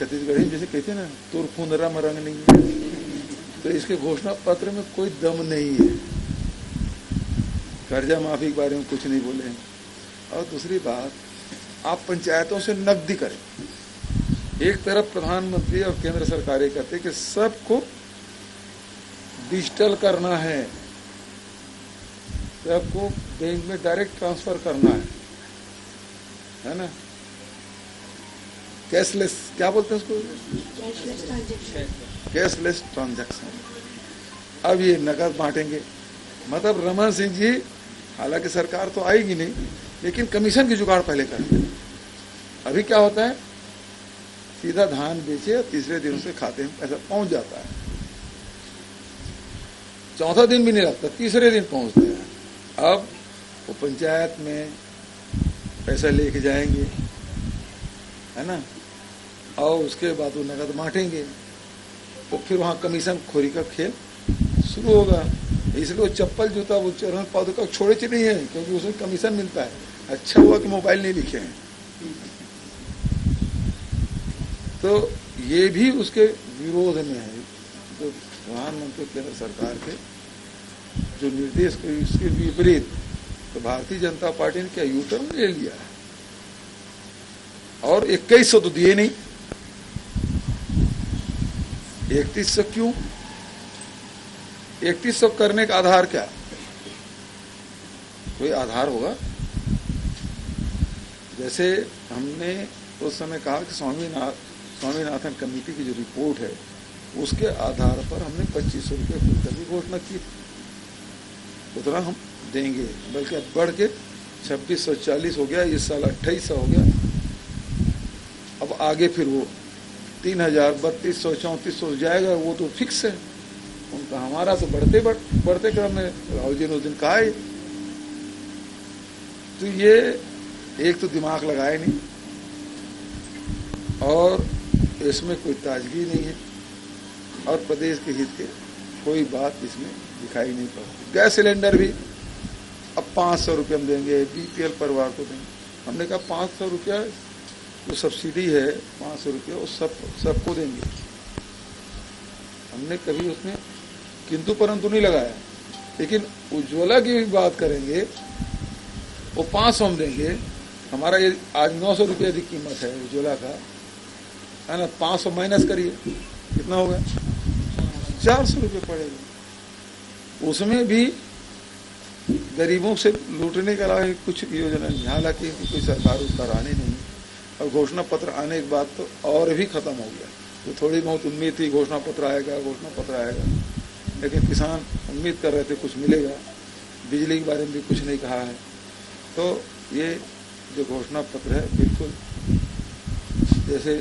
छत्तीसगढ़ी जैसे कहते हैं ना, तुर फुंदरा में रंग नहीं है। तो इसके घोषणा पत्र में कोई दम नहीं है। कर्जा माफी के बारे में कुछ नहीं बोले हैं। और दूसरी बात, आप पंचायतों से नकदी करें। एक तरफ प्रधानमंत्री और केंद्र सरकार कहते हैं कि सबको डिजिटल करना है, सबको बैंक में डायरेक्ट ट्रांसफर करना है ना, कैशलेस, क्या बोलते हैं उसको, कैशलेस ट्रांजैक्शन। अब ये नकद बांटेंगे। मतलब रमन सिंह जी, हालांकि सरकार तो आएगी नहीं, लेकिन कमीशन की जुगाड़ पहले करेंगे। अभी क्या होता है, सीधा धान बेचे, तीसरे दिन उसके खाते में पैसा पहुंच जाता है। चौथा दिन भी नहीं लगता, तीसरे दिन पहुंचता है। अब वो पंचायत में पैसा लेके जाएंगे, है ना, और उसके बाद वो नकद बांटेंगे, तो फिर वहां कमीशन खोरी का खेल शुरू होगा। इसलिए वो चप्पल जूता वो चरण पौधे का छोड़े च नहीं है, क्योंकि उसमें कमीशन मिलता है। अच्छा हुआ कि मोबाइल नहीं लिखे हैं। तो ये भी उसके विरोध में है। तो प्रधानमंत्री केंद्र सरकार के जो निर्देश के इसके विपरीत तो भारतीय जनता पार्टी ने क्या यूटर्न ले लिया है। और 2100 तो दिए नहीं, 3100 क्यों? 3100 करने का आधार क्या? कोई आधार होगा। जैसे हमने उस समय कहा कि स्वामीनाथन कमेटी की जो रिपोर्ट है उसके आधार पर हमने 2500 रुपये क्विंटल की घोषणा की, उतना हम देंगे। बल्कि अब बढ़ के 2640 हो गया, इस साल 2800 हो गया। अब आगे फिर वो 3000, 3200, 3400 जाएगा, वो तो फिक्स है उनका। हमारा तो बढ़ते क्रम में राहुल जी ने उस दिन कहा है। तो ये एक तो दिमाग लगाए नहीं, और इसमें कोई ताजगी नहीं है, और प्रदेश के हित के कोई बात इसमें दिखाई नहीं पड़ती। गैस सिलेंडर भी अब 500 रुपये हम देंगे, बीपीएल परिवार को देंगे। हमने कहा 500 रुपया जो सब्सिडी है, 500 रुपये वो सबको देंगे। हमने कभी उसमें किंतु परंतु नहीं लगाया। लेकिन उज्ज्वला की भी बात करेंगे, वो 500 हम देंगे। हमारा ये आज 900 रुपये अधिक कीमत है उज्ज्वला का, है ना। 500 माइनस करिए, कितना होगा? 400 रुपये पड़ेगा। उसमें भी गरीबों से लूटने के अलावा कुछ योजना नहीं। हालांकि कोई सरकार उसका रानी नहीं, और घोषणा पत्र आने के बाद तो और भी खत्म हो गया। तो थोड़ी बहुत उम्मीद थी घोषणा पत्र आएगा, लेकिन किसान उम्मीद कर रहे थे कुछ मिलेगा। बिजली के बारे में भी कुछ नहीं कहा है। तो ये जो घोषणा पत्र है, बिल्कुल जैसे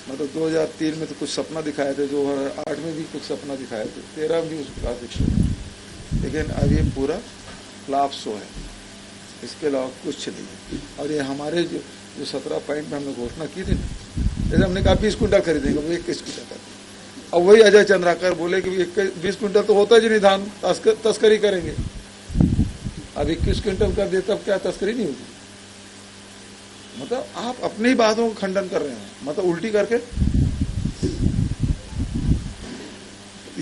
मतलब 2003 में तो कुछ सपना दिखाए थे, 2008 में भी कुछ सपना दिखाए थे, 13 में भी उस प्रकार दिखे, लेकिन अब ये पूरा फ्लॉप शो है। इसके अलावा कुछ नहीं है। और ये हमारे जो 17 पॉइंट में हमने घोषणा की थी ना, जैसे हमने कहा 20 क्विंटल खरीदेंगे, वो 21 क्विंटल कर। अब वही अजय चंद्राकर बोले कि 20 क्विंटल तो होता ही नहीं धान, तस्करी करेंगे। अब 21 क्विंटल कर दे तब क्या तस्करी नहीं होगी? मतलब आप अपनी ही बातों का खंडन कर रहे हैं, मतलब उल्टी करके।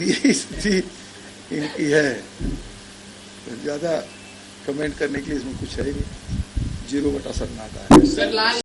ये स्थिति इनकी है। तो ज्यादा कमेंट करने के लिए इसमें कुछ है ही नहीं, 0 बटा सन्नाटा है।